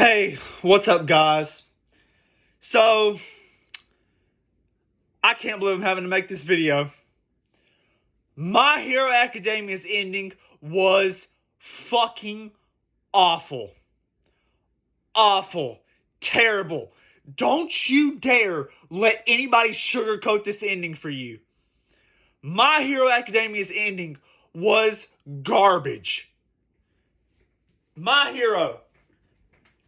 Hey, what's up, guys? So, I can't believe I'm having to make this video. My Hero Academia's ending was fucking awful. Awful. Terrible. Don't you dare let anybody sugarcoat this ending for you. My Hero Academia's ending was garbage. My hero,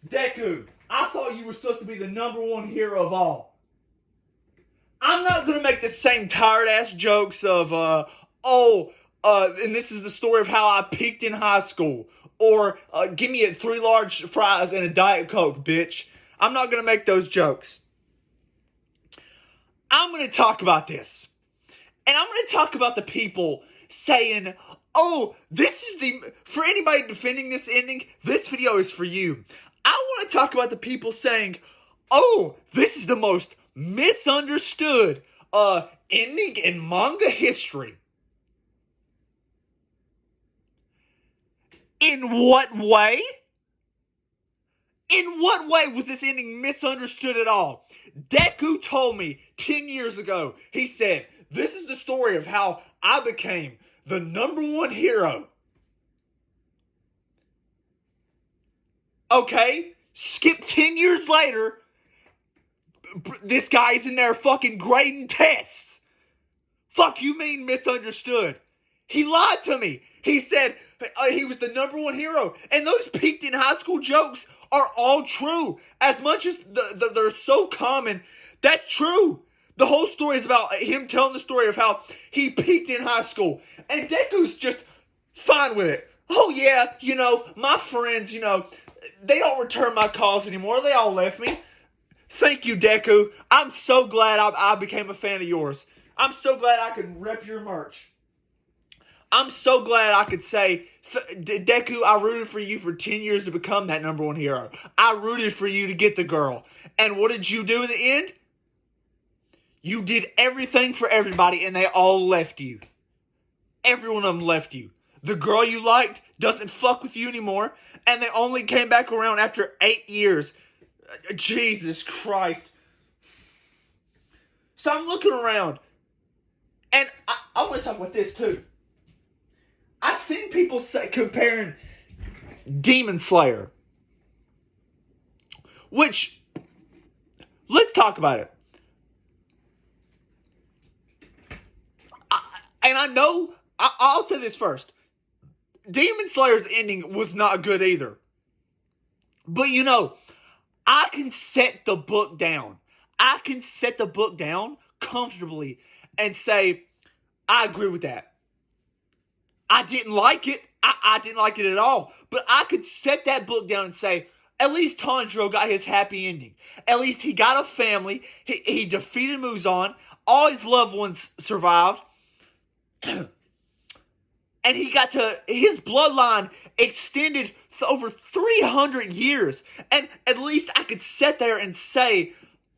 Deku, I thought you were supposed to be the number one hero of all. I'm not going to make the same tired ass jokes of, and this is the story of how I peaked in high school. Or, give me 3 large fries and a Diet Coke, bitch. I'm not going to make those jokes. I'm going to talk about this. And I'm going to talk about the people saying, oh, for anybody defending this ending, this video is for you. I want to talk about the people saying, oh, this is the most misunderstood ending in manga history. In what way? In what way was this ending misunderstood at all? Deku told me 10 years ago, he said, this is the story of how I became the number one hero. Okay, skip 10 years later, this guy's in there fucking grading tests. Fuck you mean misunderstood? He lied to me. He said he was the number one hero. And those peaked in high school jokes are all true. As much as they're so common, that's true. The whole story is about him telling the story of how he peaked in high school. And Deku's just fine with it. Oh yeah, my friends, they don't return my calls anymore. They all left me. Thank you, Deku. I'm so glad I became a fan of yours. I'm so glad I could rep your merch. I'm so glad I could say, Deku, I rooted for you for 10 years to become that number one hero. I rooted for you to get the girl. And what did you do in the end? You did everything for everybody and they all left you. Every one of them left you. The girl you liked doesn't fuck with you anymore. And they only came back around after 8 years. Jesus Christ. So I'm looking around. And I want to talk about this too. I've seen people comparing Demon Slayer. Which, let's talk about it. I'll say this first. Demon Slayer's ending was not good either. But I can set the book down. I can set the book down comfortably and say, I agree with that. I didn't like it. I didn't like it at all. But I could set that book down and say, at least Tanjiro got his happy ending. At least he got a family. He defeated Muzan. All his loved ones survived. And his bloodline extended over 300 years. And at least I could sit there and say,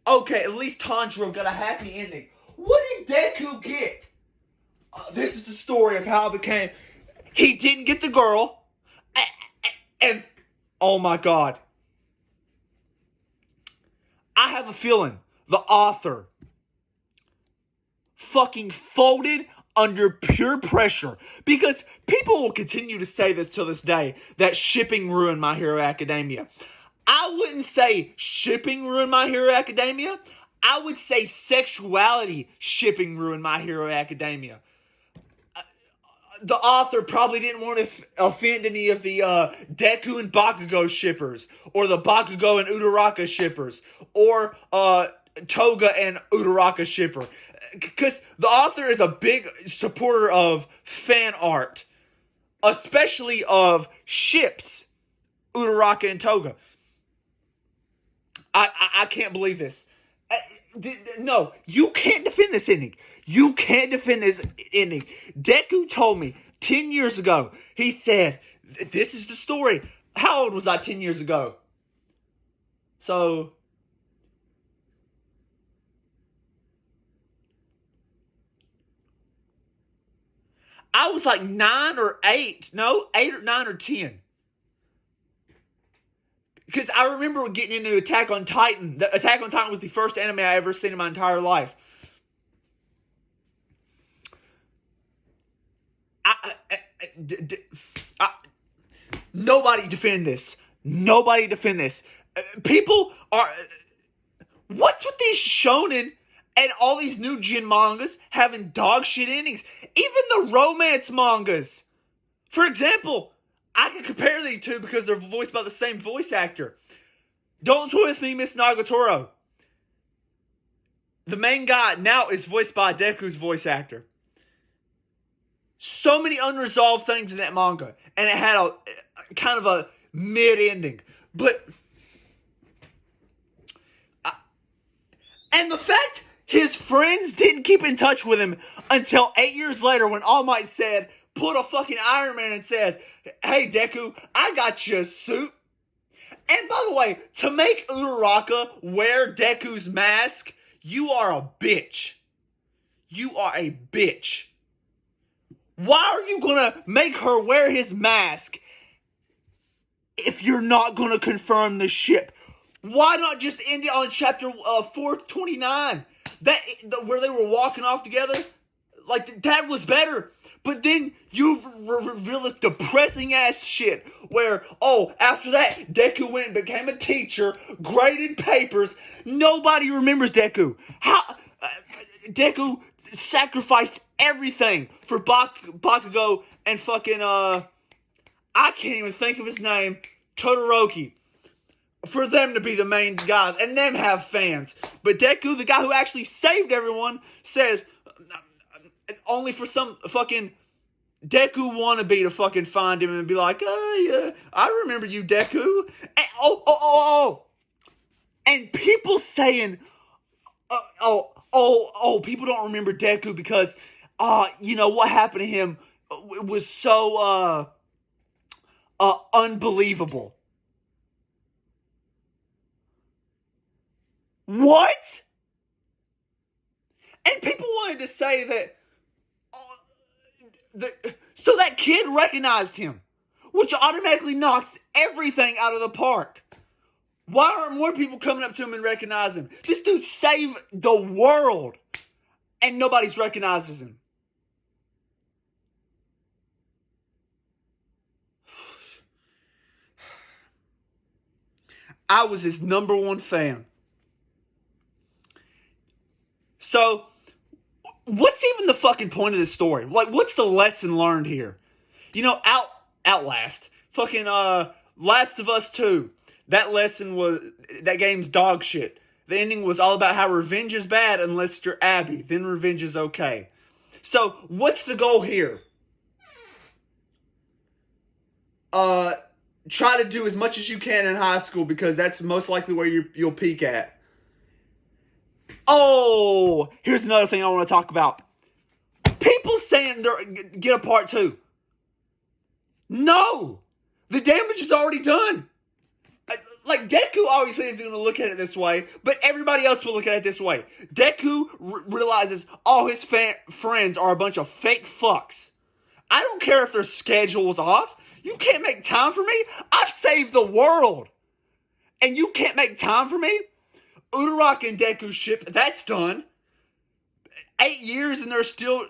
okay, at least Tanjiro got a happy ending. What did Deku get? This is the story of how it became. He didn't get the girl. And oh my God. I have a feeling the author fucking folded under pure pressure, because people will continue to say this till this day, that shipping ruined My Hero Academia. I wouldn't say shipping ruined My Hero Academia. I would say sexuality shipping ruined My Hero Academia. The author probably didn't want to offend any of the Deku and Bakugo shippers, or the Bakugo and Uraraka shippers, or Toga and Uraraka shipper. Because the author is a big supporter of fan art, especially of ships, Uraraka and Toga. I can't believe this. No, you can't defend this ending. You can't defend this ending. Deku told me 10 years ago, he said, this is the story. How old was I 10 years ago? So, I was like 9 or 8. No, 8 or 9 or 10. Because I remember getting into Attack on Titan. Attack on Titan was the first anime I ever seen in my entire life. Nobody defend this. Nobody defend this. People are... What's with these shonen and all these new gen mangas having dog shit endings? Even the romance mangas. For example, I can compare these two because they're voiced by the same voice actor. Don't Toy With Me, Miss Nagatoro. The main guy now is voiced by Deku's voice actor. So many unresolved things in that manga. And it had a kind of a mid-ending. But... and the fact his friends didn't keep in touch with him until 8 years later when All Might said, put a fucking Iron Man and said, hey Deku, I got you a suit. And by the way, to make Uraraka wear Deku's mask, you are a bitch. You are a bitch. Why are you gonna make her wear his mask if you're not gonna confirm the ship? Why not just end it on chapter 429? Where they were walking off together? Like, that was better. But then you reveal this depressing ass shit where, after that, Deku went and became a teacher, graded papers. Nobody remembers Deku. Deku sacrificed everything for Bakugo and fucking, I can't even think of his name, Todoroki. For them to be the main guys and them have fans. But Deku, the guy who actually saved everyone, says only for some fucking Deku wannabe to fucking find him and be like, yeah, I remember you, Deku. And, and people saying, people don't remember Deku because, what happened to him was so, unbelievable. What? And people wanted to say that, so that kid recognized him, which automatically knocks everything out of the park. Why aren't more people coming up to him and recognizing him? This dude saved the world, and nobody's recognizes him. I was his number one fan. So, what's even the fucking point of this story? Like, what's the lesson learned here? Outlast. Fucking, Last of Us 2. That game's dog shit. The ending was all about how revenge is bad unless you're Abby. Then revenge is okay. So, what's the goal here? Try to do as much as you can in high school because that's most likely where you'll peak at. Oh, here's another thing I want to talk about. People saying get a part 2. No! The damage is already done. Like, Deku obviously isn't going to look at it this way, but everybody else will look at it this way. Deku realizes all his friends are a bunch of fake fucks. I don't care if their schedule's off. You can't make time for me? I saved the world. And you can't make time for me? Uraraka and Deku ship, that's done. 8 years and they're still...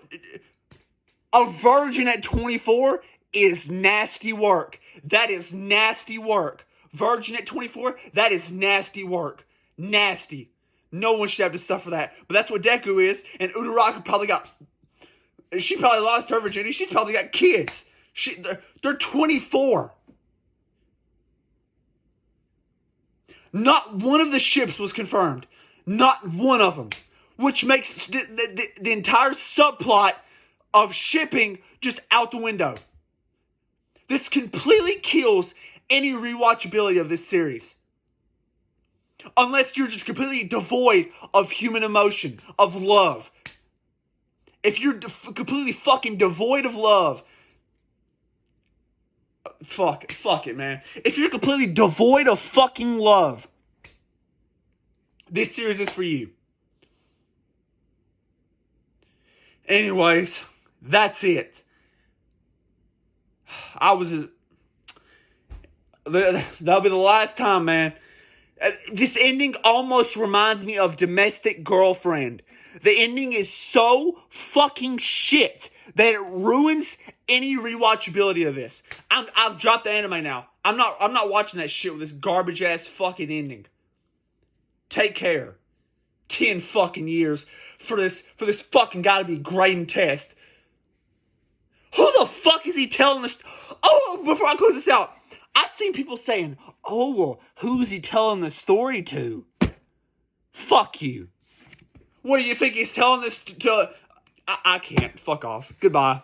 A virgin at 24 is nasty work. That is nasty work. Virgin at 24, that is nasty work. Nasty. No one should have to suffer that. But that's what Deku is, and Uraraka probably got... She probably lost her virginity. She's probably got kids. They're 24. Not one of the ships was confirmed. Not one of them. Which makes the entire subplot of shipping just out the window. This completely kills any rewatchability of this series. Unless you're just completely devoid of human emotion, of love. If you're completely fucking devoid of love, fuck it, man. If you're completely devoid of fucking love, this series is for you. Anyways, that's it. That'll be the last time, man. This ending almost reminds me of Domestic Girlfriend. The ending is so fucking shit that it ruins any rewatchability of this. I've dropped the anime now. I'm not watching that shit with this garbage ass fucking ending. Take care. 10 fucking years for this fucking guy to be grading test. Who the fuck is he telling this? Oh, before I close this out, I've seen people saying, oh, well, who is he telling the story to? Fuck you. What do you think he's telling this to? I can't. Fuck off. Goodbye.